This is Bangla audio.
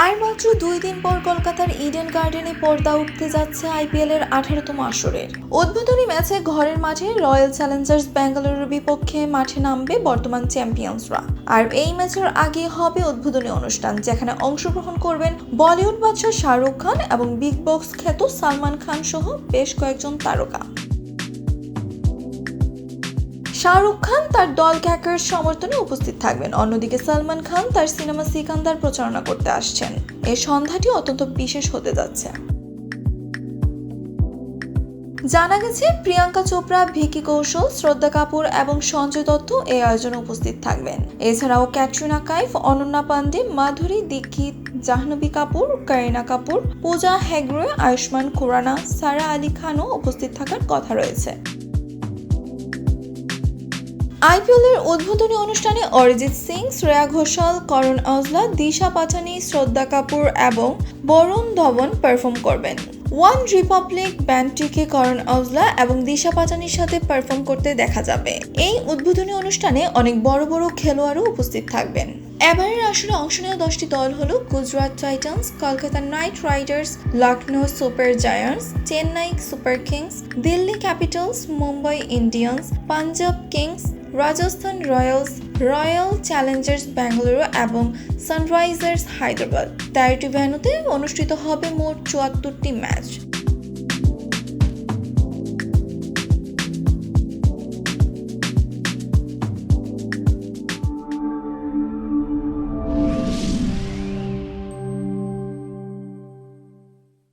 আর মাত্র 2 দিন পর কলকাতার ইডেন গার্ডেনে পর্দা উঠতে যাচ্ছে আইপিএল এর 18তম আসরের উদ্বোধনী ম্যাচে ঘরের মাঠে রয়্যাল চ্যালেঞ্জার্স বেঙ্গালুরুর বিপক্ষে মাঠে নামবে বর্তমান চ্যাম্পিয়ন্সরা। আর এই ম্যাচের আগে হবে উদ্বোধনী অনুষ্ঠান, যেখানে অংশগ্রহণ করবেন বলিউড বাদশা শাহরুখ খান এবং বিগ বস খ্যাত সালমান খান সহ বেশ কয়েকজন তারকা। শাহরুখ খান তার দল ক্যাকার সমর্থনে উপস্থিত থাকবেন, অন্যদিকে সালমান খান তার সিনেমা সিকান্দার প্রচারণা করতে আসছেন। এই সন্ধ্যাটি অত্যন্ত বিশেষ হতে যাচ্ছে। জানা গেছে প্রিয়াঙ্কা চোপড়া, ভিকি কৌশল, শ্রদ্ধা কাপুর এবং সঞ্জয় দত্ত এই আয়োজনে উপস্থিত থাকবেন। এছাড়াও ক্যাটরিনা কাইফ, অনন্যা পান্ডে, মাধুরী দীক্ষিত, জাহ্নবী কাপুর, করিনা কাপুর, পূজা হেগড়ে, আয়ুষ্মান খুরানা, সারা আলী খানও উপস্থিত থাকার কথা রয়েছে। আইপিএল এর উদ্বোধনী অনুষ্ঠানে অরিজিৎ সিং, শ্রেয়া ঘোষাল, করণ অজলা, দিশা পাটানি, শ্রদ্ধা কাপুর এবং বরুণ ধবন পারফর্ম করবেন। ওয়ান রিপাবলিক ব্যান্ডটিকে করণ অজলা এবং দিশা পাটানির সাথে পারফর্ম করতে দেখা যাবে। এই উদ্বোধনী অনুষ্ঠানে অনেক বড় বড় খেলোয়াড়ও উপস্থিত থাকবেন। এবারের আসরে অংশ নেওয়া 10টি দল হলো Gujarat Titans, Kolkata Knight Riders, Lucknow Super Giants, Chennai Super Kings, Delhi Capitals, Mumbai Indians, Punjab Kings, Rajasthan Royals, Royal Challengers Bengaluru এবং সানরাইজার্স হায়দ্রাবাদ। 13টি ভেন্যুতে অনুষ্ঠিত হবে মোট 74টি ম্যাচ।